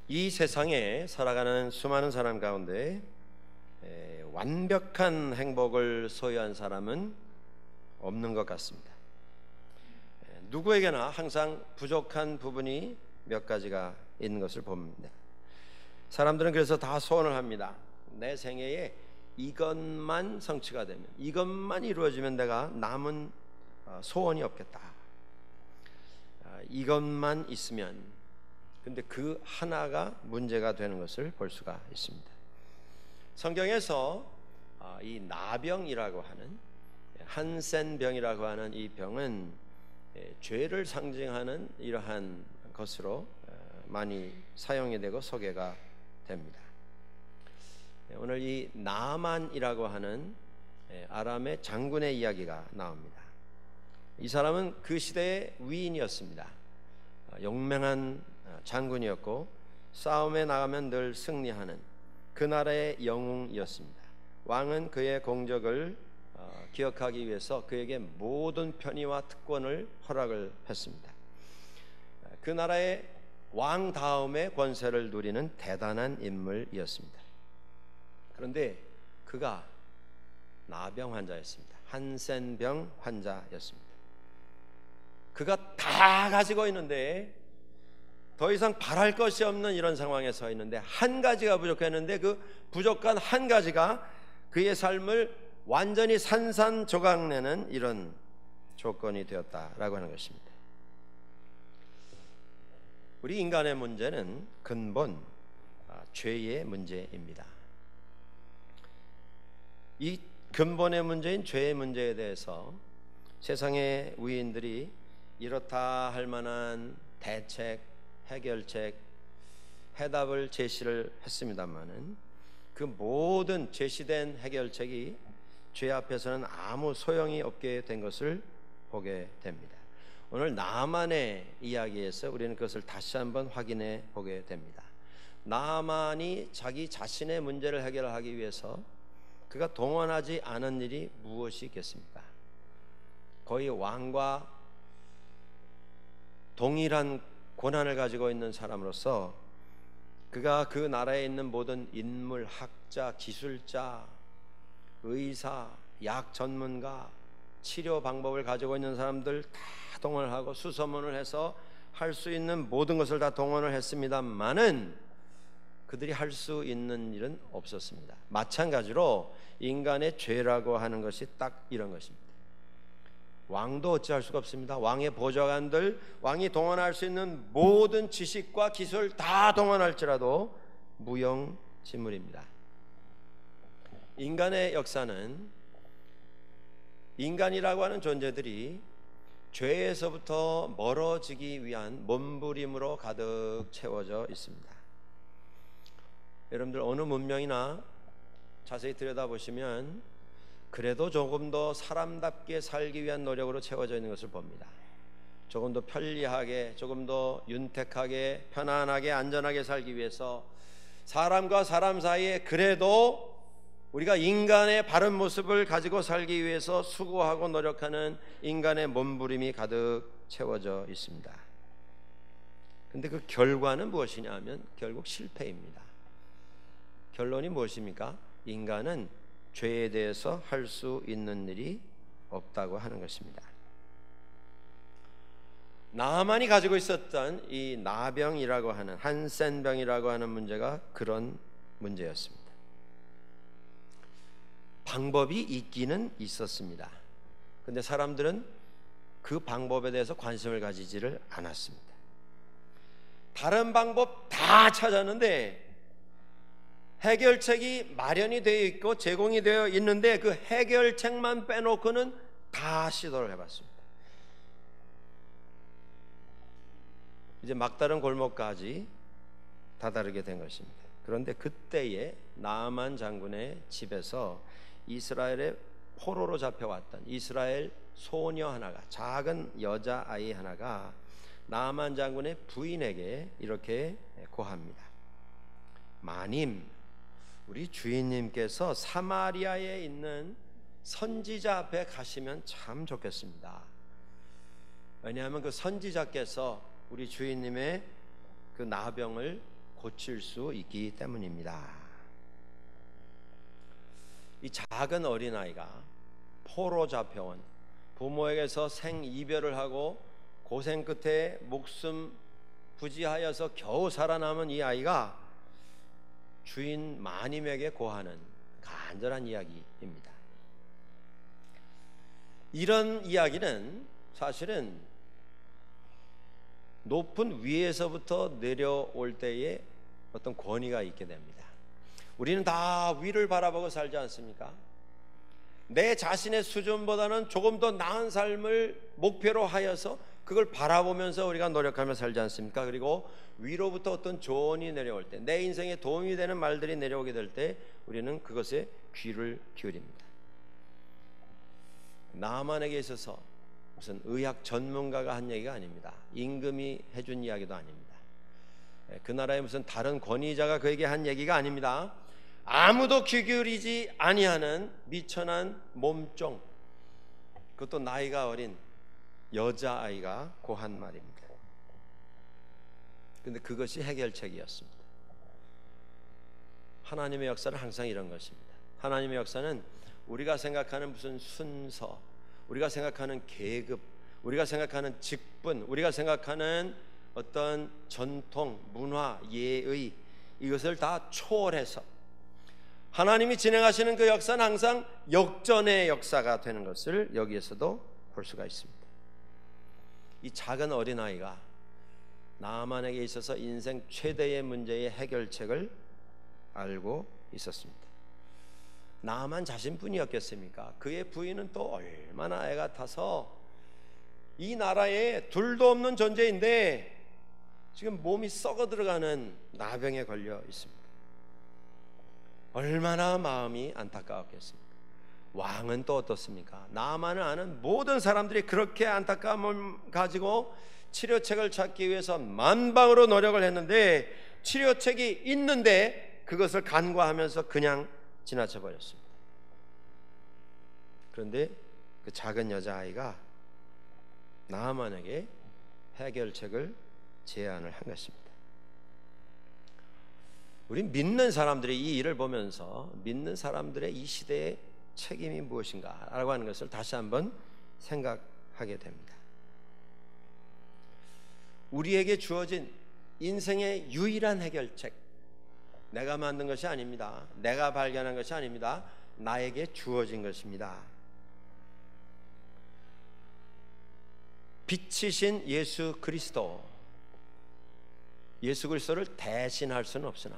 이 세상에 살아가는 수많은 사람 가운데 완벽한 행복을 소유한 사람은 없는 것 같습니다. 누구에게나 항상 부족한 부분이 몇 가지가 있는 것을 봅니다. 사람들은 그래서 다 소원을 합니다. 내 생애에 이것만 성취가 되면, 이것만 이루어지면 내가 남은 소원이 없겠다. 이것만 있으면. 근데 그 하나가 문제가 되는 것을 볼 수가 있습니다. 성경에서 이 나병이라고 하는, 한센병이라고 하는 이 병은 죄를 상징하는 이러한 것으로 많이 사용이 되고 소개가 됩니다. 오늘 이 나만이라고 하는 아람의 장군의 이야기가 나옵니다. 이 사람은 그 시대의 위인이었습니다. 용맹한 장군이었고 싸움에 나가면 늘 승리하는 그 나라의 영웅이었습니다. 왕은 그의 공적을 기억하기 위해서 그에게 모든 편의와 특권을 허락을 했습니다. 그 나라의 왕 다음의 권세를 누리는 대단한 인물이었습니다. 그런데 그가 나병 환자였습니다. 한센병 환자였습니다. 그가 다 가지고 있는데 더 이상 바랄 것이 없는 이런 상황에 서 있는데 한 가지가 부족했는데 그 부족한 한 가지가 그의 삶을 완전히 산산조각내는 이런 조건이 되었다라고 하는 것입니다. 우리 인간의 문제는 근본 죄의 문제입니다. 이 근본의 문제인 죄의 문제에 대해서 세상의 위인들이 이렇다 할 만한 대책, 해결책, 해답을 제시를 했습니다마는 그 모든 제시된 해결책이 죄 앞에서는 아무 소용이 없게 된 것을 보게 됩니다. 오늘 나만의 이야기에서 우리는 그것을 다시 한번 확인해 보게 됩니다. 나만이 자기 자신의 문제를 해결하기 위해서 그가 동원하지 않은 일이 무엇이 있겠습니까? 거의 왕과 동일한 고난을 가지고 있는 사람으로서 그가 그 나라에 있는 모든 인물, 학자, 기술자, 의사, 약 전문가, 치료 방법을 가지고 있는 사람들 다 동원을 하고 수소문을 해서 할 수 있는 모든 것을 다 동원을 했습니다만은 그들이 할 수 있는 일은 없었습니다. 마찬가지로 인간의 죄라고 하는 것이 딱 이런 것입니다. 왕도 어찌할 수가 없습니다. 왕의 보좌관들, 왕이 동원할 수 있는 모든 지식과 기술 다 동원할지라도 무용지물입니다. 인간의 역사는 인간이라고 하는 존재들이 죄에서부터 멀어지기 위한 몸부림으로 가득 채워져 있습니다. 여러분들 어느 문명이나 자세히 들여다보시면 그래도 조금 더 사람답게 살기 위한 노력으로 채워져 있는 것을 봅니다. 조금 더 편리하게, 조금 더 윤택하게, 편안하게, 안전하게 살기 위해서 사람과 사람 사이에 그래도 우리가 인간의 바른 모습을 가지고 살기 위해서 수고하고 노력하는 인간의 몸부림이 가득 채워져 있습니다. 근데 그 결과는 무엇이냐 하면 결국 실패입니다. 결론이 무엇입니까? 인간은 죄에 대해서 할 수 있는 일이 없다고 하는 것입니다. 나만이 가지고 있었던 이 나병이라고 하는, 한센병이라고 하는 문제가 그런 문제였습니다. 방법이 있기는 있었습니다. 그런데 사람들은 그 방법에 대해서 관심을 가지지를 않았습니다. 다른 방법 다 찾았는데 해결책이 마련이 되어 있고 제공이 되어 있는데 그 해결책만 빼놓고는 다 시도를 해봤습니다. 이제 막다른 골목까지 다다르게 된 것입니다. 그런데 그때에 나아만 장군의 집에서 이스라엘의 포로로 잡혀왔던 이스라엘 소녀 하나가, 작은 여자아이 하나가 나아만 장군의 부인에게 이렇게 고합니다. 마님, 우리 주인님께서 사마리아에 있는 선지자 앞에 가시면 참 좋겠습니다. 왜냐하면 그 선지자께서 우리 주인님의 그 나병을 고칠 수 있기 때문입니다. 이 작은 어린아이가 포로 잡혀온 부모에게서 생이별을 하고 고생 끝에 목숨 부지하여서 겨우 살아남은 이 아이가 주인 마님에게 고하는 간절한 이야기입니다. 이런 이야기는 사실은 높은 위에서부터 내려올 때에 어떤 권위가 있게 됩니다. 우리는 다 위를 바라보고 살지 않습니까? 내 자신의 수준보다는 조금 더 나은 삶을 목표로 하여서 그걸 바라보면서 우리가 노력하며 살지 않습니까? 그리고 위로부터 어떤 조언이 내려올 때, 내 인생에 도움이 되는 말들이 내려오게 될 때 우리는 그것에 귀를 기울입니다. 나만에게 있어서 무슨 의학 전문가가 한 얘기가 아닙니다. 임금이 해준 이야기도 아닙니다. 그 나라의 무슨 다른 권위자가 그에게 한 얘기가 아닙니다. 아무도 귀 기울이지 아니하는 미천한 몸종, 그것도 나이가 어린 여자아이가 고한 말입니다. 그런데 그것이 해결책이었습니다. 하나님의 역사는 항상 이런 것입니다. 하나님의 역사는 우리가 생각하는 무슨 순서, 우리가 생각하는 계급, 우리가 생각하는 직분, 우리가 생각하는 어떤 전통, 문화, 예의, 이것을 다 초월해서 하나님이 진행하시는 그 역사는 항상 역전의 역사가 되는 것을 여기에서도 볼 수가 있습니다. 이 작은 어린아이가 나만에게 있어서 인생 최대의 문제의 해결책을 알고 있었습니다. 나만 자신뿐이었겠습니까? 그의 부인은 또 얼마나 애가 타서 이 나라에 둘도 없는 존재인데 지금 몸이 썩어 들어가는 나병에 걸려 있습니다. 얼마나 마음이 안타까웠겠습니까? 왕은 또 어떻습니까? 나만을 아는 모든 사람들이 그렇게 안타까움을 가지고 치료책을 찾기 위해서 만방으로 노력을 했는데 치료책이 있는데 그것을 간과하면서 그냥 지나쳐 버렸습니다. 그런데 그 작은 여자아이가 나아만에게 해결책을 제안을 한 것입니다. 우리 믿는 사람들이 이 일을 보면서 믿는 사람들의 이 시대의 책임이 무엇인가 라고 하는 것을 다시 한번 생각하게 됩니다. 우리에게 주어진 인생의 유일한 해결책, 내가 만든 것이 아닙니다. 내가 발견한 것이 아닙니다. 나에게 주어진 것입니다. 빛이신 예수 그리스도, 예수 그리스도를 대신할 수는 없으나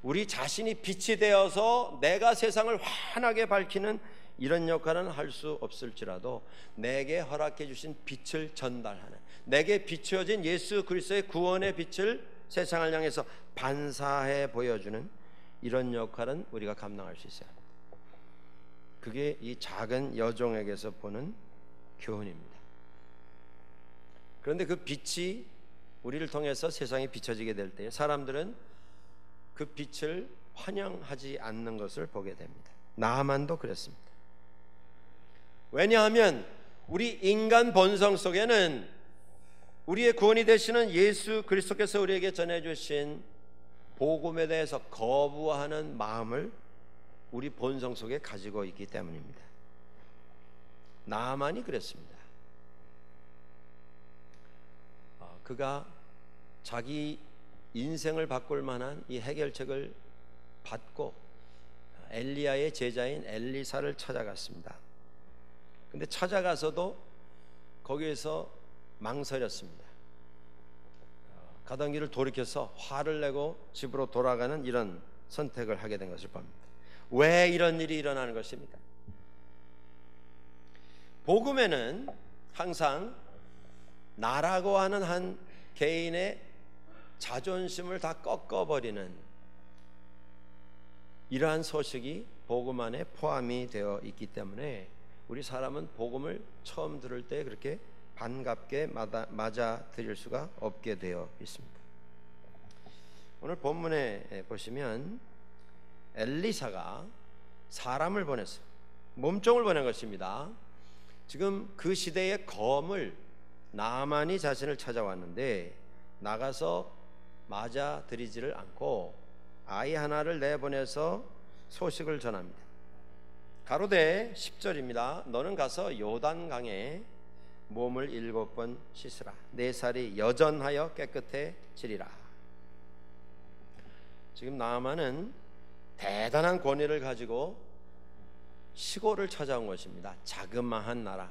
우리 자신이 빛이 되어서 내가 세상을 환하게 밝히는 이런 역할은 할 수 없을지라도 내게 허락해 주신 빛을 전달하는, 내게 비추어진 예수 그리스도의 구원의 빛을 세상을 향해서 반사해 보여주는 이런 역할은 우리가 감당할 수 있어야 합니다. 그게 이 작은 여종에게서 보는 교훈입니다. 그런데 그 빛이 우리를 통해서 세상에 비춰지게 될 때 사람들은 그 빛을 환영하지 않는 것을 보게 됩니다. 나만도 그랬습니다. 왜냐하면 우리 인간 본성 속에는 우리의 구원이 되시는 예수 그리스도께서 우리에게 전해주신 복음에 대해서 거부하는 마음을 우리 본성 속에 가지고 있기 때문입니다. 나만이 그랬습니다. 그가 자기 인생을 바꿀 만한 이 해결책을 받고 엘리야의 제자인 엘리사를 찾아갔습니다. 근데 찾아가서도 거기에서 망설였습니다. 가던 길을 돌이켜서 화를 내고 집으로 돌아가는 이런 선택을 하게 된 것을 봅니다. 왜 이런 일이 일어나는 것입니까? 복음에는 항상 나라고 하는 한 개인의 자존심을 다 꺾어버리는 이러한 소식이 복음 안에 포함이 되어 있기 때문에 우리 사람은 복음을 처음 들을 때 그렇게 반갑게 맞아들일 수가 없게 되어 있습니다. 오늘 본문에 보시면 엘리사가 사람을 보내서 몸종을 보낸 것입니다. 지금 그 시대의 검을 나만이 자신을 찾아왔는데 나가서 맞아들이지를 않고 아이 하나를 내보내서 소식을 전합니다. 가로되 10절입니다. 너는 가서 요단강에 몸을 7번 씻으라. 내 살이 여전하여 깨끗해지리라. 지금 나아만은 대단한 권위를 가지고 시골을 찾아온 것입니다. 자그마한 나라,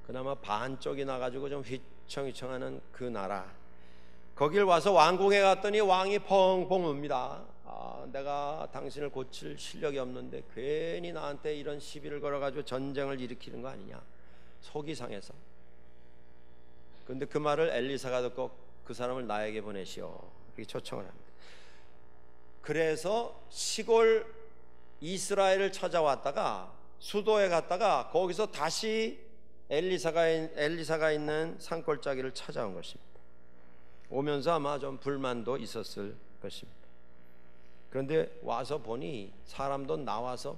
그나마 반쪽이 나가지고 좀 휘청휘청하는 그 나라, 거길 와서 왕궁에 갔더니 왕이 펑펑 웁니다. 내가 당신을 고칠 실력이 없는데 괜히 나한테 이런 시비를 걸어가지고 전쟁을 일으키는 거 아니냐, 속이 상해서. 그런데 그 말을 엘리사가 듣고 그 사람을 나에게 보내시오, 이렇게 초청을 합니다. 그래서 시골 이스라엘을 찾아왔다가 수도에 갔다가 거기서 다시 엘리사가 있는 산골짜기를 찾아온 것입니다. 오면서 아마 좀 불만도 있었을 것입니다. 그런데 와서 보니 사람도 나와서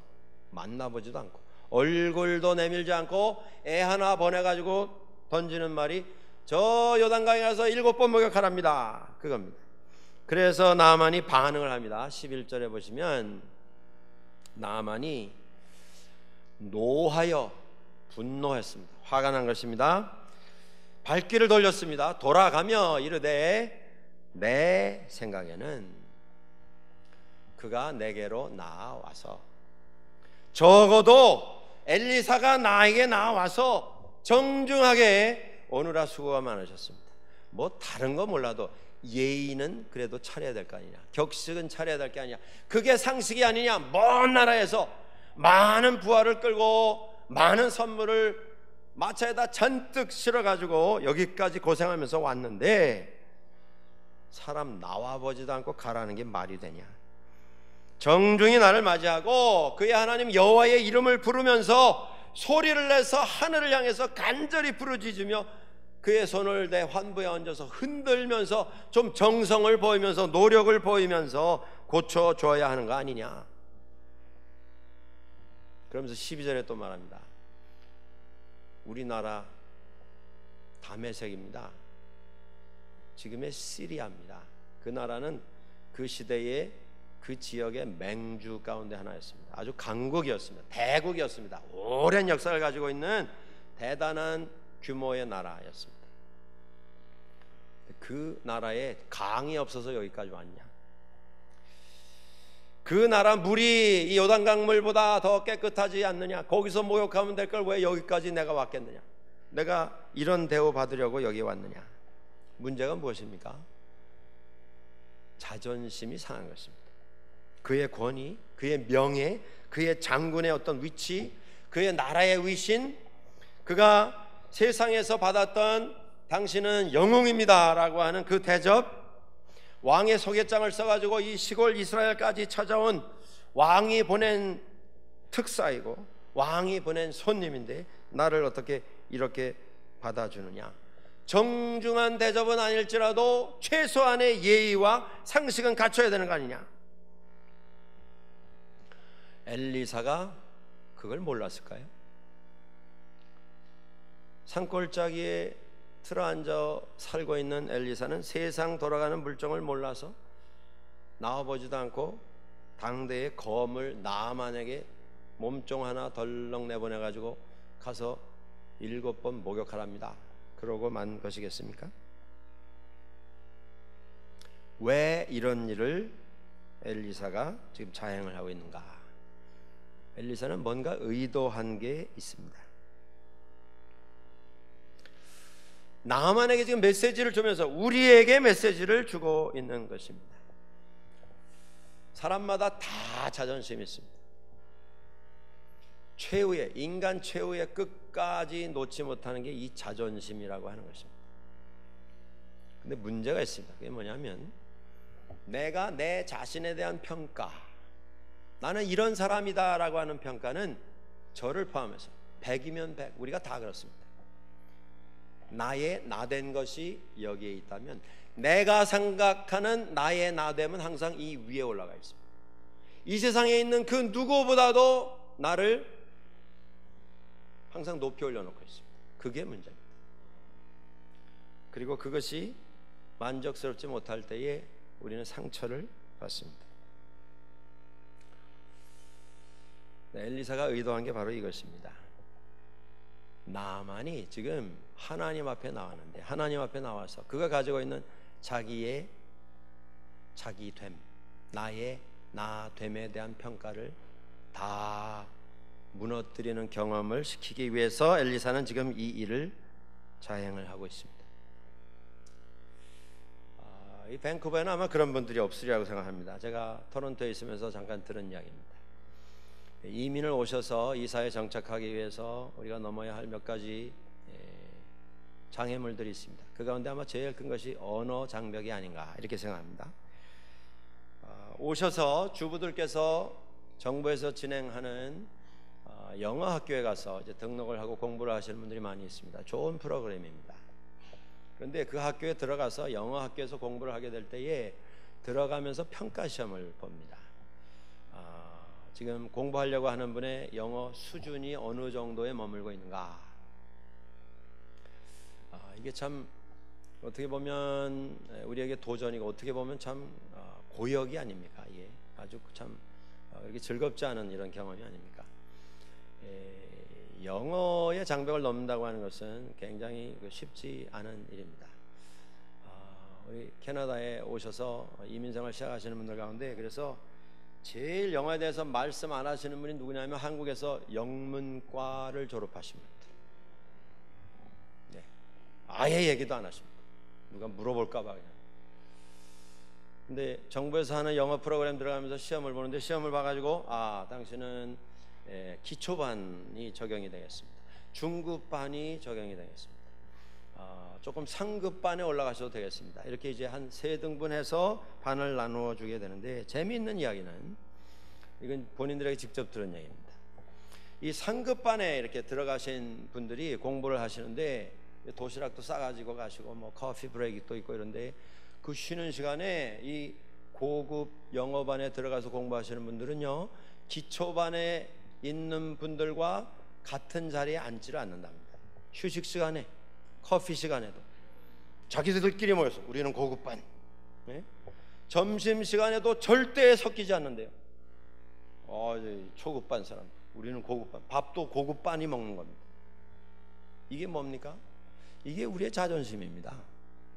만나보지도 않고 얼굴도 내밀지 않고 애 하나 보내가지고 던지는 말이 저 요단강에 가서 7번 목욕하랍니다, 그겁니다. 그래서 나아만이 반응을 합니다. 11절에 보시면 나아만이 노하여 분노했습니다. 화가 난 것입니다. 발길을 돌렸습니다. 돌아가며 이르되 내 생각에는 그가 내게로 나와서, 적어도 엘리사가 나에게 나와서 정중하게 오느라 수고가 많으셨습니다. 뭐 다른 거 몰라도 예의는 그래도 차려야 될 거 아니냐, 격식은 차려야 될 게 아니냐, 그게 상식이 아니냐. 먼 나라에서 많은 부하를 끌고 많은 선물을 마차에다 잔뜩 실어가지고 여기까지 고생하면서 왔는데 사람 나와보지도 않고 가라는 게 말이 되냐. 정중히 나를 맞이하고 그의 하나님 여호와의 이름을 부르면서 소리를 내서 하늘을 향해서 간절히 부르짖으며 그의 손을 내 환부에 얹어서 흔들면서 좀 정성을 보이면서 노력을 보이면서 고쳐줘야 하는 거 아니냐. 그러면서 12절에 또 말합니다. 우리나라 다메섹입니다. 지금의 시리아입니다. 그 나라는 그 시대의 그 지역의 맹주 가운데 하나였습니다. 아주 강국이었습니다. 대국이었습니다. 오랜 역사를 가지고 있는 대단한 규모의 나라였습니다. 그 나라에 강이 없어서 여기까지 왔냐? 그 나라 물이 이 요단강 물보다 더 깨끗하지 않느냐? 거기서 목욕하면 될 걸 왜 여기까지 내가 왔겠느냐? 내가 이런 대우 받으려고 여기 왔느냐? 문제가 무엇입니까? 자존심이 상한 것입니다. 그의 권위, 그의 명예, 그의 장군의 어떤 위치, 그의 나라의 위신, 그가 세상에서 받았던 당신은 영웅입니다 라고 하는 그 대접, 왕의 소개장을 써가지고 이 시골 이스라엘까지 찾아온 왕이 보낸 특사이고 왕이 보낸 손님인데 나를 어떻게 이렇게 받아주느냐. 정중한 대접은 아닐지라도 최소한의 예의와 상식은 갖춰야 되는 거 아니냐. 엘리사가 그걸 몰랐을까요? 산골짜기에 틀어앉아 살고 있는 엘리사는 세상 돌아가는 물정을 몰라서 나와보지도 않고 당대의 검을 나아만에게 몸종 하나 덜렁 내보내가지고 가서 7번 목욕하랍니다. 그러고 만 것이겠습니까? 왜 이런 일을 엘리사가 지금 자행을 하고 있는가? 엘리사는 뭔가 의도한 게 있습니다. 나아만에게 지금 메시지를 주면서 우리에게 메시지를 주고 있는 것입니다. 사람마다 다 자존심이 있습니다. 최후의, 인간 최후의 끝까지 놓지 못하는 게 이 자존심이라고 하는 것입니다. 근데 문제가 있습니다. 그게 뭐냐면 내가 내 자신에 대한 평가, 나는 이런 사람이다 라고 하는 평가는 저를 포함해서 100이면 100, 우리가 다 그렇습니다. 나의 나된 것이 여기에 있다면 내가 생각하는 나의 나됨은 항상 이 위에 올라가 있습니다. 이 세상에 있는 그 누구보다도 나를 항상 높이 올려놓고 있습니다. 그게 문제입니다. 그리고 그것이 만족스럽지 못할 때에 우리는 상처를 받습니다. 엘리사가 의도한 게 바로 이것입니다. 나만이 지금 하나님 앞에 나왔는데, 하나님 앞에 나와서 그가 가지고 있는 자기의 자기됨, 나의 나됨에 대한 평가를 다 무너뜨리는 경험을 시키기 위해서 엘리사는 지금 이 일을 자행을 하고 있습니다. 이 밴쿠버에는 아마 그런 분들이 없으리라고 생각합니다. 제가 토론토에 있으면서 잠깐 들은 이야기입니다. 이민을 오셔서 이 사회에 정착하기 위해서 우리가 넘어야 할 몇 가지 장애물들이 있습니다. 그 가운데 아마 제일 큰 것이 언어 장벽이 아닌가 이렇게 생각합니다. 오셔서 주부들께서 정부에서 진행하는 영어 학교에 가서 이제 등록을 하고 공부를 하시는 분들이 많이 있습니다. 좋은 프로그램입니다. 그런데 그 학교에 들어가서 영어 학교에서 공부를 하게 될 때에 들어가면서 평가 시험을 봅니다. 지금 공부하려고 하는 분의 영어 수준이 어느 정도에 머물고 있는가. 이게 참 어떻게 보면 우리에게 도전이고 어떻게 보면 참 고역이 아닙니까? 이게 아주 참 이렇게 즐겁지 않은 이런 경험이 아닙니까? 영어의 장벽을 넘는다고 하는 것은 굉장히 쉽지 않은 일입니다. 우리 캐나다에 오셔서 이민생활 시작하시는 분들 가운데 그래서 제일 영어에 대해서 말씀 안 하시는 분이 누구냐면 한국에서 영문과를 졸업하신 분들. 네. 아예 얘기도 안 하십니다. 누가 물어볼까 봐 그냥. 근데 정부에서 하는 영어 프로그램 들어가면서 시험을 보는데 시험을 봐가지고 당신은 기초반이 적용이 되겠습니다. 중급반이 적용이 되겠습니다. 조금 상급반에 올라가셔도 되겠습니다. 이렇게 이제 한 3등분해서 반을 나누어 주게 되는데 재미있는 이야기는 이건 본인들에게 직접 들은 얘기입니다. 이 상급반에 이렇게 들어가신 분들이 공부를 하시는데 도시락도 싸가지고 가시고 뭐 커피 브레이크도 있고 이런데 그 쉬는 시간에 이 고급 영어반에 들어가서 공부하시는 분들은요 기초반에 있는 분들과 같은 자리에 앉지를 않는답니다. 휴식 시간에 커피 시간에도 자기들끼리 모여서 우리는 고급반, 네? 점심 시간에도 절대 섞이지 않는데요. 초급반 사람, 우리는 고급반, 밥도 고급반이 먹는 겁니다. 이게 뭡니까? 이게 우리의 자존심입니다.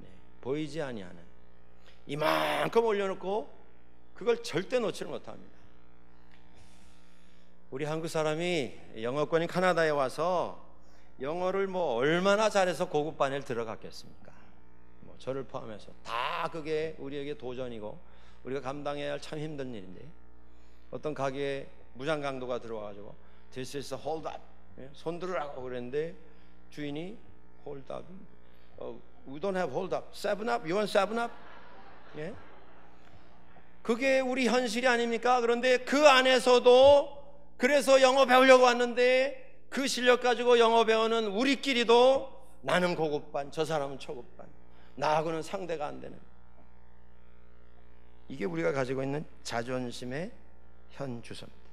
네, 보이지 아니하는 이만큼 올려놓고 그걸 절대 놓지를 못합니다. 우리 한국 사람이 영어권인 캐나다에 와서 영어를 뭐 얼마나 잘해서 고급반에 들어갔겠습니까? 뭐 저를 포함해서 다 그게 우리에게 도전이고 우리가 감당해야 할 참 힘든 일인데 어떤 가게에 무장강도가 들어와가지고 This is a hold up, 손 들으라고 그랬는데 주인이 hold up, we don't have hold up, 7up, you want 7up? 예? 그게 우리 현실이 아닙니까? 그런데 그 안에서도 그래서 영어 배우려고 왔는데 그 실력 가지고 영어 배우는 우리끼리도 나는 고급반, 저 사람은 초급반, 나하고는 상대가 안 되는, 이게 우리가 가지고 있는 자존심의 현 주소입니다.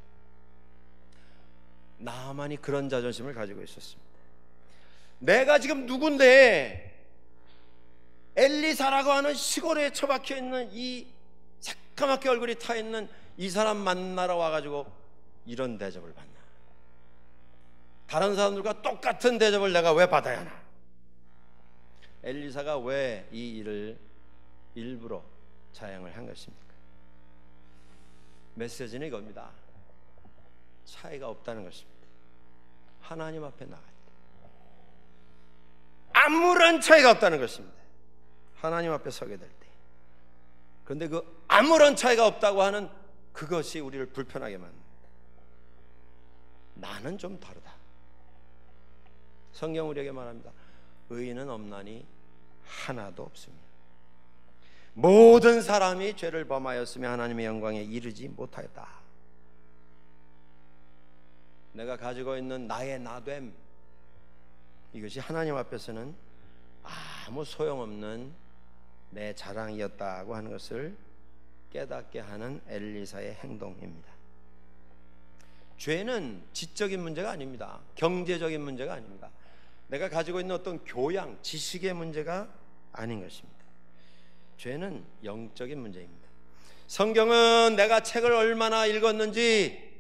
나만이 그런 자존심을 가지고 있었습니다. 내가 지금 누군데 엘리사라고 하는 시골에 처박혀 있는 이 새까맣게 얼굴이 타 있는 이 사람 만나러 와가지고 이런 대접을 받나? 다른 사람들과 똑같은 대접을 내가 왜 받아야 하나? 엘리사가 왜 이 일을 일부러 자행을 한 것입니까? 메시지는 이겁니다. 차이가 없다는 것입니다. 하나님 앞에 나갈 때 아무런 차이가 없다는 것입니다. 하나님 앞에 서게 될 때. 그런데 그 아무런 차이가 없다고 하는 그것이 우리를 불편하게 만듭니다. 나는 좀 다르다. 성경 우리에게 말합니다. 의인은 없나니 하나도 없습니다. 모든 사람이 죄를 범하였으며 하나님의 영광에 이르지 못하였다. 내가 가지고 있는 나의 나됨, 이것이 하나님 앞에서는 아무 소용없는 내 자랑이었다고 하는 것을 깨닫게 하는 엘리사의 행동입니다. 죄는 지적인 문제가 아닙니다. 경제적인 문제가 아닙니다. 내가 가지고 있는 어떤 교양, 지식의 문제가 아닌 것입니다. 죄는 영적인 문제입니다. 성경은 내가 책을 얼마나 읽었는지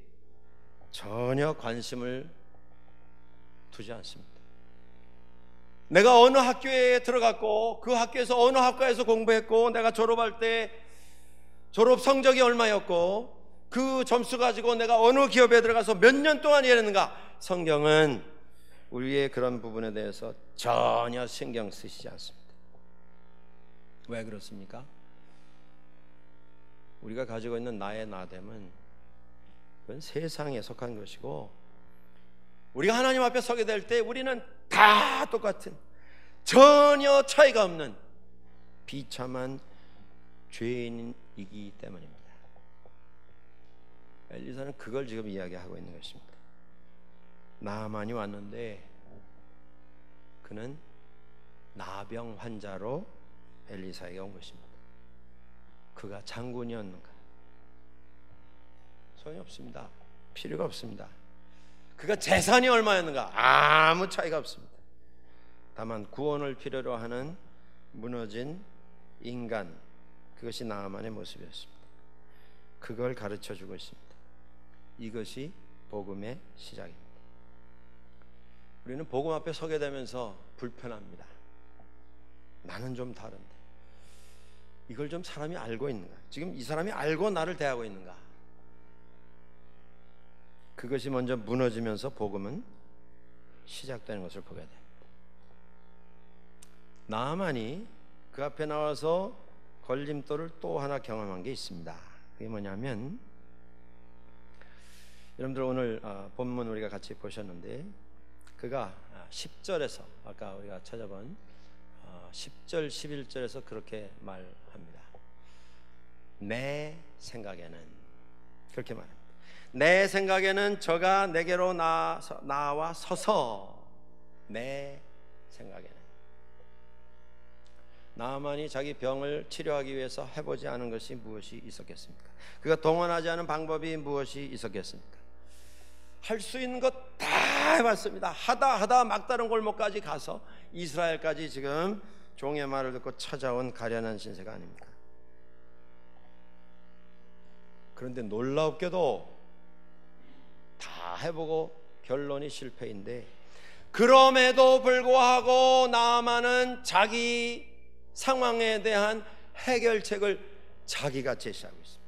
전혀 관심을 두지 않습니다. 내가 어느 학교에 들어갔고 그 학교에서 어느 학과에서 공부했고 내가 졸업할 때 졸업 성적이 얼마였고 그 점수 가지고 내가 어느 기업에 들어가서 몇 년 동안 일했는가, 성경은 우리의 그런 부분에 대해서 전혀 신경 쓰시지 않습니다. 왜 그렇습니까? 우리가 가지고 있는 나의 나됨은 그건 세상에 속한 것이고, 우리가 하나님 앞에 서게 될 때 우리는 다 똑같은, 전혀 차이가 없는 비참한 죄인이기 때문입니다. 엘리사는 그걸 지금 이야기하고 있는 것입니다. 나만이 왔는데 그는 나병 환자로 엘리사에게 온 것입니다. 그가 장군이었는가? 소용이 없습니다. 필요가 없습니다. 그가 재산이 얼마였는가? 아무 차이가 없습니다. 다만 구원을 필요로 하는 무너진 인간, 그것이 나아만의 모습이었습니다. 그걸 가르쳐 주고 있습니다. 이것이 복음의 시작입니다. 우리는 복음 앞에 서게 되면서 불편합니다. 나는 좀 다른데, 이걸 좀 사람이 알고 있는가? 지금 이 사람이 알고 나를 대하고 있는가? 그것이 먼저 무너지면서 복음은 시작되는 것을 보게 됩니다. 나아만이 그 앞에 나와서 걸림돌을 또 하나 경험한 게 있습니다. 그게 뭐냐면, 여러분들 오늘 본문 우리가 같이 보셨는데, 그가 10절에서 아까 우리가 찾아본 10절 11절에서 그렇게 말합니다. 내 생각에는, 그렇게 말합니다. 내 생각에는 저가 내게로 나와 서서, 내 생각에는. 나아만이 자기 병을 치료하기 위해서 해보지 않은 것이 무엇이 있었겠습니까? 그가 동원하지 않은 방법이 무엇이 있었겠습니까? 할 수 있는 것 다 해봤습니다. 하다 막다른 골목까지 가서 이스라엘까지 지금 종의 말을 듣고 찾아온 가련한 신세가 아닙니까? 그런데 놀랍게도 다 해보고 결론이 실패인데, 그럼에도 불구하고 나아만은 자기 상황에 대한 해결책을 자기가 제시하고 있습니다.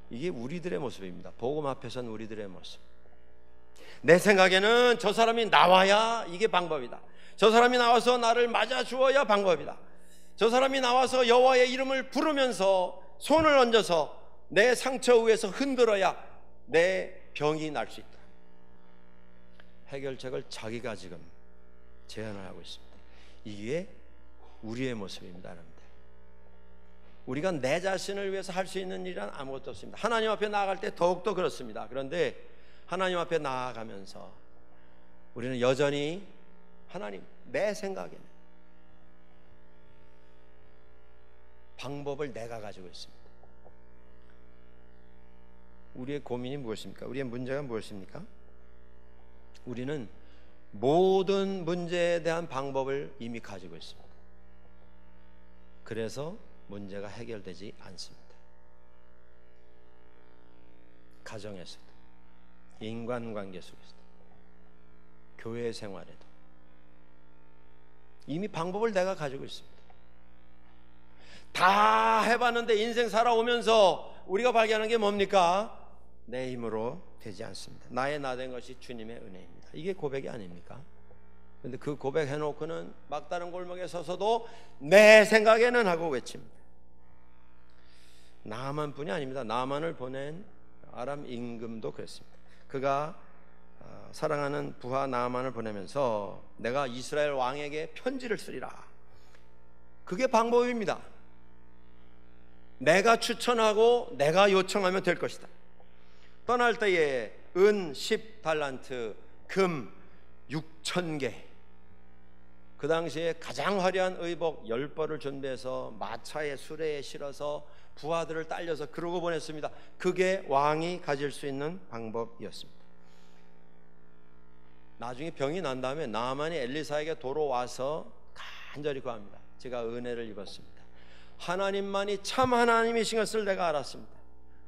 이게 우리들의 모습입니다. 복음 앞에선 우리들의 모습. 내 생각에는 저 사람이 나와야 이게 방법이다. 저 사람이 나와서 나를 맞아 주어야 방법이다. 저 사람이 나와서 여호와의 이름을 부르면서 손을 얹어서 내 상처 위에서 흔들어야 내 병이 날 수 있다. 해결책을 자기가 지금 제안을 하고 있습니다. 이게 우리의 모습입니다, 여러분들. 우리가 내 자신을 위해서 할 수 있는 일은 아무것도 없습니다. 하나님 앞에 나아갈 때 더욱더 그렇습니다. 그런데 하나님 앞에 나아가면서 우리는 여전히 하나님, 내 생각에는 방법을 내가 가지고 있습니다. 우리의 고민이 무엇입니까? 우리의 문제가 무엇입니까? 우리는 모든 문제에 대한 방법을 이미 가지고 있습니다. 그래서 문제가 해결되지 않습니다. 가정에서도, 인간관계 속에서도, 교회 생활에도 이미 방법을 내가 가지고 있습니다. 다 해봤는데 인생 살아오면서 우리가 발견한 게 뭡니까? 내 힘으로 되지 않습니다. 나의 나된 것이 주님의 은혜입니다. 이게 고백이 아닙니까? 그런데 그 고백해놓고는 막다른 골목에 서서도 내 생각에는 하고 외칩니다. 나아만뿐이 아닙니다. 나아만을 보낸 아람 임금도 그랬습니다. 그가 사랑하는 부하 나아만을 보내면서 내가 이스라엘 왕에게 편지를 쓰리라. 그게 방법입니다. 내가 추천하고 내가 요청하면 될 것이다. 떠날 때에 은 10달란트, 금 6,000개, 그 당시에 가장 화려한 의복 10벌을 준비해서 마차에 수레에 실어서 부하들을 딸려서 그러고 보냈습니다. 그게 왕이 가질 수 있는 방법이었습니다. 나중에 병이 난 다음에 나아만이 엘리사에게 돌아와서 간절히 구합니다. 제가 은혜를 입었습니다. 하나님만이 참 하나님이신 것을 내가 알았습니다.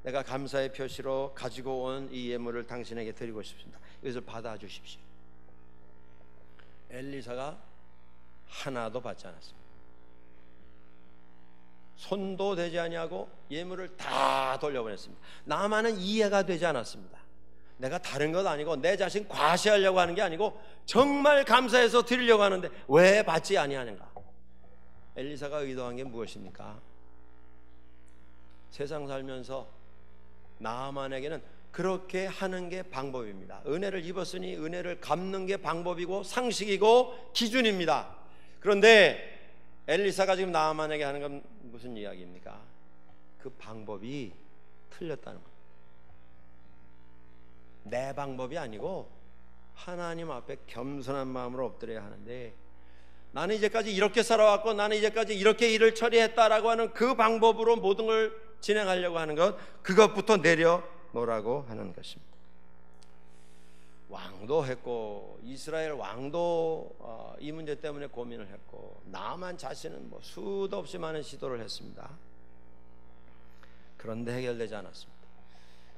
내가 감사의 표시로 가지고 온 이 예물을 당신에게 드리고 싶습니다. 이것을 받아주십시오. 엘리사가 하나도 받지 않았습니다. 손도 대지 아니하고 예물을 다 돌려보냈습니다. 나만은 이해가 되지 않았습니다. 내가 다른 것 아니고 내 자신 과시하려고 하는 게 아니고 정말 감사해서 드리려고 하는데 왜 받지 아니하는가? 엘리사가 의도한 게 무엇입니까? 세상 살면서 나아만에게는 그렇게 하는 게 방법입니다. 은혜를 입었으니 은혜를 갚는 게 방법이고 상식이고 기준입니다. 그런데 엘리사가 지금 나아만에게 하는 건 무슨 이야기입니까? 그 방법이 틀렸다는 겁니다. 내 방법이 아니고 하나님 앞에 겸손한 마음으로 엎드려야 하는데, 나는 이제까지 이렇게 살아왔고 나는 이제까지 이렇게 일을 처리했다라고 하는 그 방법으로 모든 걸 진행하려고 하는 것, 그것부터 내려놓으라고 하는 것입니다. 왕도 했고 이스라엘 왕도 이 문제 때문에 고민을 했고 나만 자신은 뭐 수도 없이 많은 시도를 했습니다. 그런데 해결되지 않았습니다.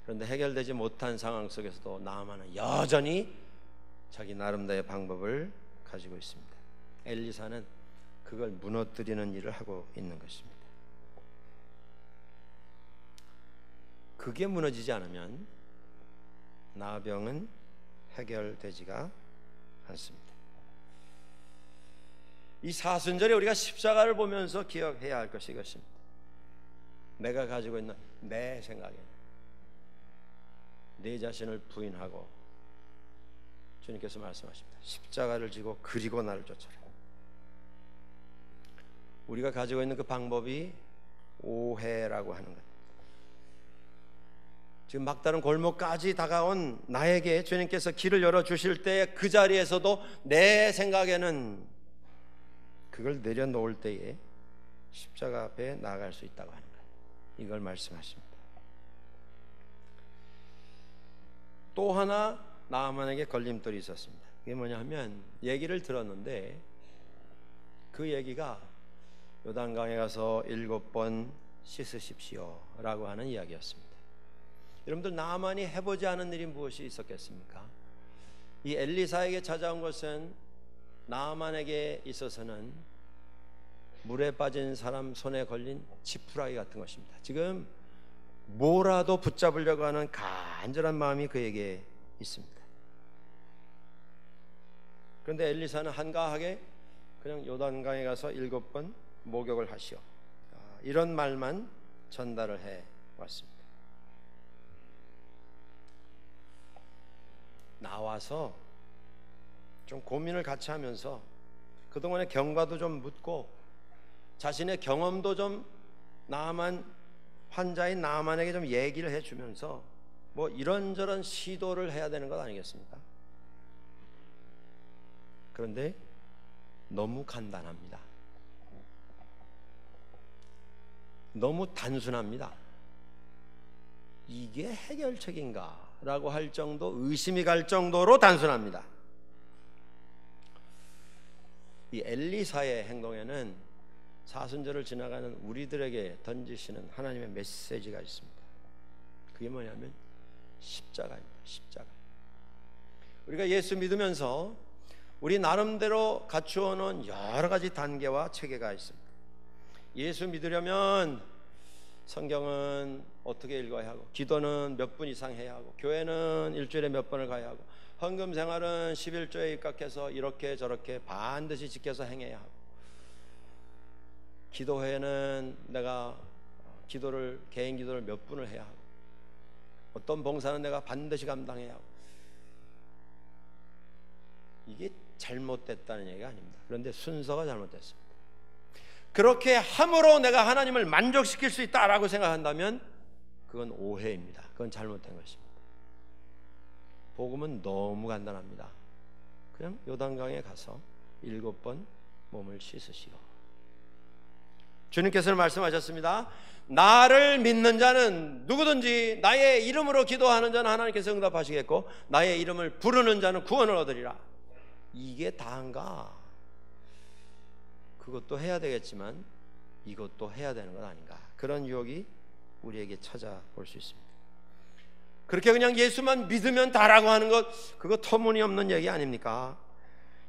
그런데 해결되지 못한 상황 속에서도 나아만은 여전히 자기 나름대로의 방법을 가지고 있습니다. 엘리사는 그걸 무너뜨리는 일을 하고 있는 것입니다. 그게 무너지지 않으면 나병은 해결되지가 않습니다. 이 사순절에 우리가 십자가를 보면서 기억해야 할 것이 이것입니다. 내가 가지고 있는 내 생각에 내 자신을 부인하고, 주님께서 말씀하십니다. 십자가를 지고 그리고 나를 쫓아라. 우리가 가지고 있는 그 방법이 오해라고 하는 것. 지금 막다른 골목까지 다가온 나에게 주님께서 길을 열어주실 때 그 자리에서도 내 생각에는 그걸 내려놓을 때에 십자가 앞에 나아갈 수 있다고 하는 거예요. 이걸 말씀하십니다. 또 하나 나아만에게 걸림돌이 있었습니다. 그게 뭐냐 하면, 얘기를 들었는데 그 얘기가 요단강에 가서 7번 씻으십시오 라고 하는 이야기였습니다. 여러분들, 나아만이 해보지 않은 일이 무엇이 있었겠습니까? 이 엘리사에게 찾아온 것은 나아만에게 있어서는 물에 빠진 사람 손에 걸린 지푸라기 같은 것입니다. 지금 뭐라도 붙잡으려고 하는 간절한 마음이 그에게 있습니다. 그런데 엘리사는 한가하게 그냥 요단강에 가서 7번 목욕을 하시오, 이런 말만 전달을 해 왔습니다. 나와서 좀 고민을 같이 하면서 그동안의 경과도 좀 묻고 자신의 경험도 좀 환자인 나아만에게 좀 얘기를 해주면서 뭐 이런저런 시도를 해야 되는 것 아니겠습니까? 그런데 너무 간단합니다. 너무 단순합니다. 이게 해결책인가? 라고 할 정도, 의심이 갈 정도로 단순합니다. 이 엘리사의 행동에는 사순절을 지나가는 우리들에게 던지시는 하나님의 메시지가 있습니다. 그게 뭐냐면 십자가입니다. 십자가. 우리가 예수 믿으면서 우리 나름대로 갖추어 놓은 여러 가지 단계와 체계가 있습니다. 예수 믿으려면 성경은 어떻게 읽어야 하고, 기도는 몇 분 이상 해야 하고, 교회는 일주일에 몇 번을 가야 하고, 헌금 생활은 11조에 입각해서 이렇게 저렇게 반드시 지켜서 행해야 하고, 기도회는 내가 개인 기도를 몇 분을 해야 하고, 어떤 봉사는 내가 반드시 감당해야 하고. 이게 잘못됐다는 얘기가 아닙니다. 그런데 순서가 잘못됐습니다. 그렇게 함으로 내가 하나님을 만족시킬 수 있다라고 생각한다면 그건 오해입니다. 그건 잘못된 것입니다. 복음은 너무 간단합니다. 그냥 요단강에 가서 7번 몸을 씻으시오. 주님께서는 말씀하셨습니다. 나를 믿는 자는 누구든지 나의 이름으로 기도하는 자는 하나님께서 응답하시겠고, 나의 이름을 부르는 자는 구원을 얻으리라. 이게 다인가? 그것도 해야 되겠지만 이것도 해야 되는 건 아닌가, 그런 유혹이 우리에게 찾아올 수 있습니다. 그렇게 그냥 예수만 믿으면 다라고 하는 것, 그거 터무니없는 얘기 아닙니까?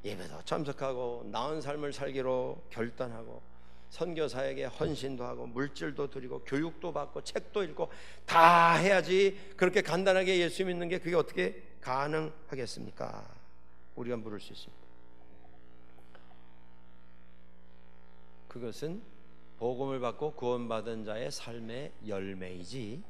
예배도 참석하고 나은 삶을 살기로 결단하고 선교사에게 헌신도 하고 물질도 드리고 교육도 받고 책도 읽고 다 해야지 그렇게 간단하게 예수 믿는 게 그게 어떻게 가능하겠습니까? 우리가 물을 수 있습니다. 그것은 복음을 받고 구원받은 자의 삶의 열매이지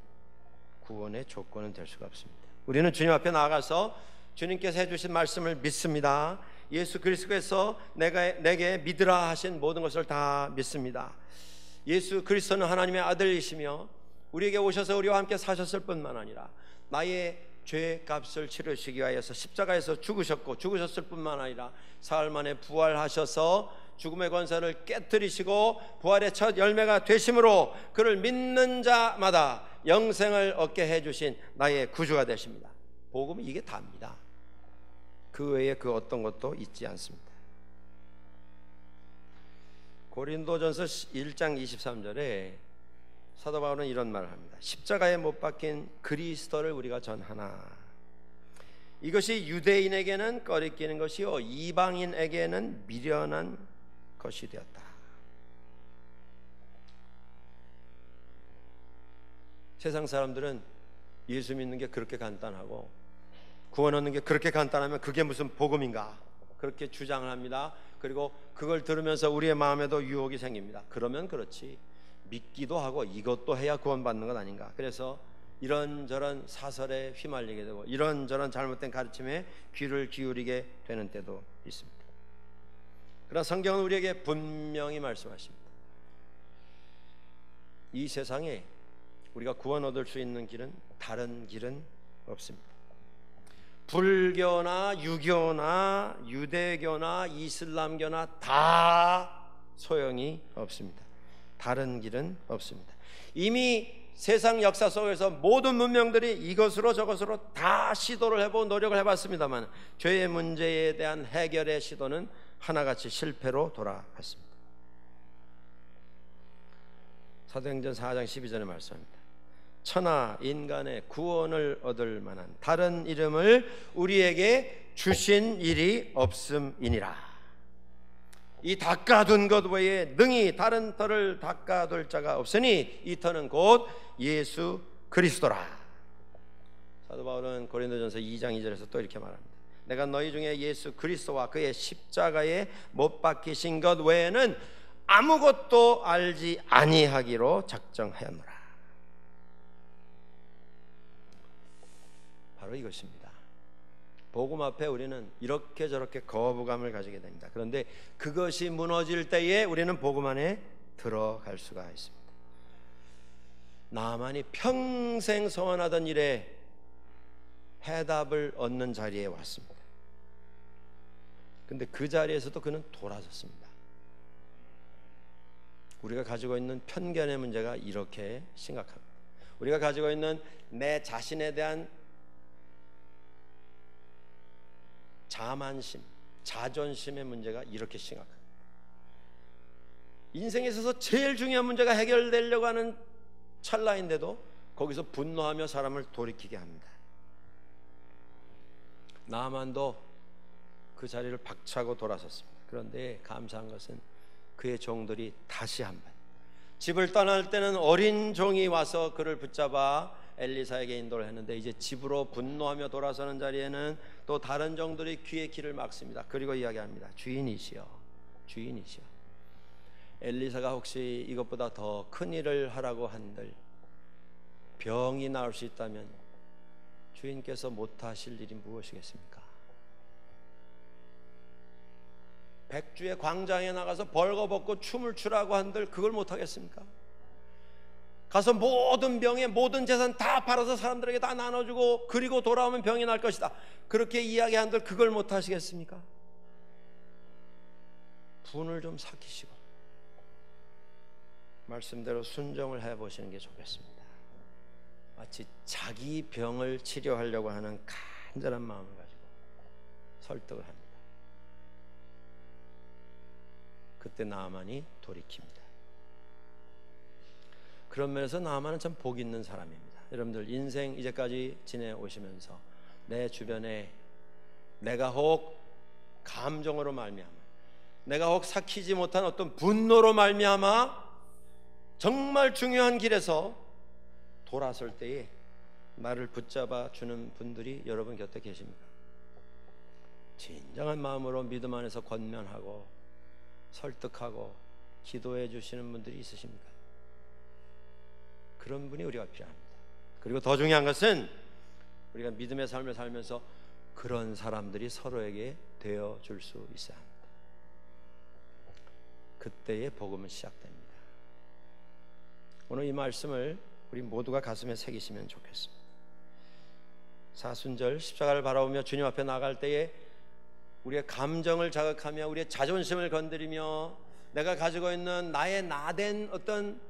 구원의 조건은 될 수가 없습니다. 우리는 주님 앞에 나아가서 주님께서 해주신 말씀을 믿습니다. 예수 그리스도께서 내게 믿으라 하신 모든 것을 다 믿습니다. 예수 그리스도는 하나님의 아들이시며 우리에게 오셔서 우리와 함께 사셨을 뿐만 아니라 나의 죄의 값을 치르시기 위하여서 십자가에서 죽으셨을 뿐만 아니라 사흘 만에 부활하셔서 죽음의 권세를 깨뜨리시고 부활의 첫 열매가 되심으로 그를 믿는 자마다 영생을 얻게 해주신 나의 구주가 되십니다. 복음은 이게 다입니다. 그 외에 그 어떤 것도 있지 않습니다. 고린도전서 1장 23절에 사도 바울은 이런 말을 합니다. 십자가에 못 박힌 그리스도를 우리가 전하나 이것이 유대인에게는 꺼리끼는 것이요 이방인에게는 미련한 것이 되었다. 세상 사람들은 예수 믿는 게 그렇게 간단하고 구원 얻는 게 그렇게 간단하면 그게 무슨 복음인가 그렇게 주장을 합니다. 그리고 그걸 들으면서 우리의 마음에도 유혹이 생깁니다. 그러면 그렇지 믿기도 하고 이것도 해야 구원받는 것 아닌가. 그래서 이런저런 사설에 휘말리게 되고 이런저런 잘못된 가르침에 귀를 기울이게 되는 때도 있습니다. 그러나 성경은 우리에게 분명히 말씀하십니다. 이 세상에 우리가 구원 얻을 수 있는 길은 다른 길은 없습니다. 불교나 유교나 유대교나 이슬람교나 다 소용이 없습니다. 다른 길은 없습니다. 이미 세상 역사 속에서 모든 문명들이 이것으로 저것으로 다 시도를 해보고 노력을 해봤습니다만 죄의 문제에 대한 해결의 시도는 하나같이 실패로 돌아갔습니다. 사도행전 4장 12절에 말씀합니다. 천하 인간의 구원을 얻을 만한 다른 이름을 우리에게 주신 일이 없음이니라. 이 닦아둔 것 외에 능히 다른 터를 닦아둘 자가 없으니 이 터는 곧 예수 그리스도라. 사도 바울은 고린도전서 2장 2절에서 또 이렇게 말합니다. 내가 너희 중에 예수 그리스도와 그의 십자가에 못 박히신 것 외에는 아무것도 알지 아니하기로 작정하였노라. 바로 이것입니다. 복음 앞에 우리는 이렇게 저렇게 거부감을 가지게 됩니다. 그런데 그것이 무너질 때에 우리는 복음 안에 들어갈 수가 있습니다. 나만이 평생 소원하던 일에 해답을 얻는 자리에 왔습니다. 근데 그 자리에서도 그는 돌아섰습니다. 우리가 가지고 있는 편견의 문제가 이렇게 심각합니다. 우리가 가지고 있는 내 자신에 대한 자만심, 자존심의 문제가 이렇게 심각합니다. 인생에 있어서 제일 중요한 문제가 해결되려고 하는 찰나인데도 거기서 분노하며 사람을 돌이키게 합니다. 나만도 그 자리를 박차고 돌아섰습니다. 그런데 감사한 것은 그의 종들이 다시 한번 집을 떠날 때는 어린 종이 와서 그를 붙잡아 엘리사에게 인도를 했는데 이제 집으로 분노하며 돌아서는 자리에는 또 다른 종들이 귀에 귀를 막습니다. 그리고 이야기합니다. 주인이시여, 주인이시여, 엘리사가 혹시 이것보다 더 큰 일을 하라고 한들 병이 나을 수 있다면 주인께서 못하실 일이 무엇이겠습니까? 백주의 광장에 나가서 벌거벗고 춤을 추라고 한들 그걸 못하겠습니까? 가서 모든 병에 모든 재산 다 팔아서 사람들에게 다 나눠주고 그리고 돌아오면 병이 날 것이다, 그렇게 이야기한들 그걸 못하시겠습니까? 분을 좀 삭히시고 말씀대로 순종을 해보시는 게 좋겠습니다. 마치 자기 병을 치료하려고 하는 간절한 마음을 가지고 설득을 합니다. 그때 나아만이 돌이킵니다. 그런 면에서 나아만은 참 복 있는 사람입니다. 여러분들 인생 이제까지 지내오시면서 내 주변에 내가 혹 감정으로 말미암아, 내가 혹 삭히지 못한 어떤 분노로 말미암아 정말 중요한 길에서 돌아설 때에 나를 붙잡아 주는 분들이 여러분 곁에 계십니까? 진정한 마음으로 믿음 안에서 권면하고 설득하고 기도해 주시는 분들이 있으십니까? 그런 분이 우리가 필요합니다. 그리고 더 중요한 것은 우리가 믿음의 삶을 살면서 그런 사람들이 서로에게 되어 줄 수 있어야 합니다. 그때의 복음은 시작됩니다. 오늘 이 말씀을 우리 모두가 가슴에 새기시면 좋겠습니다. 사순절 십자가를 바라보며 주님 앞에 나갈 때에 우리의 감정을 자극하며 우리의 자존심을 건드리며 내가 가지고 있는 나의 나된 어떤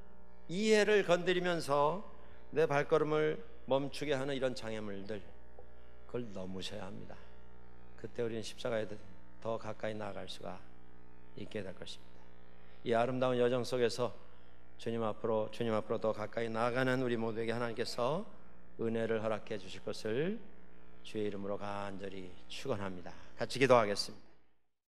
이해를 건드리면서 내 발걸음을 멈추게 하는 이런 장애물들, 그걸 넘으셔야 합니다. 그때 우리는 십자가에 더 가까이 나아갈 수가 있게 될 것입니다. 이 아름다운 여정 속에서 주님 앞으로 더 가까이 나아가는 우리 모두에게 하나님께서 은혜를 허락해 주실 것을 주의 이름으로 간절히 축원합니다. 같이 기도하겠습니다.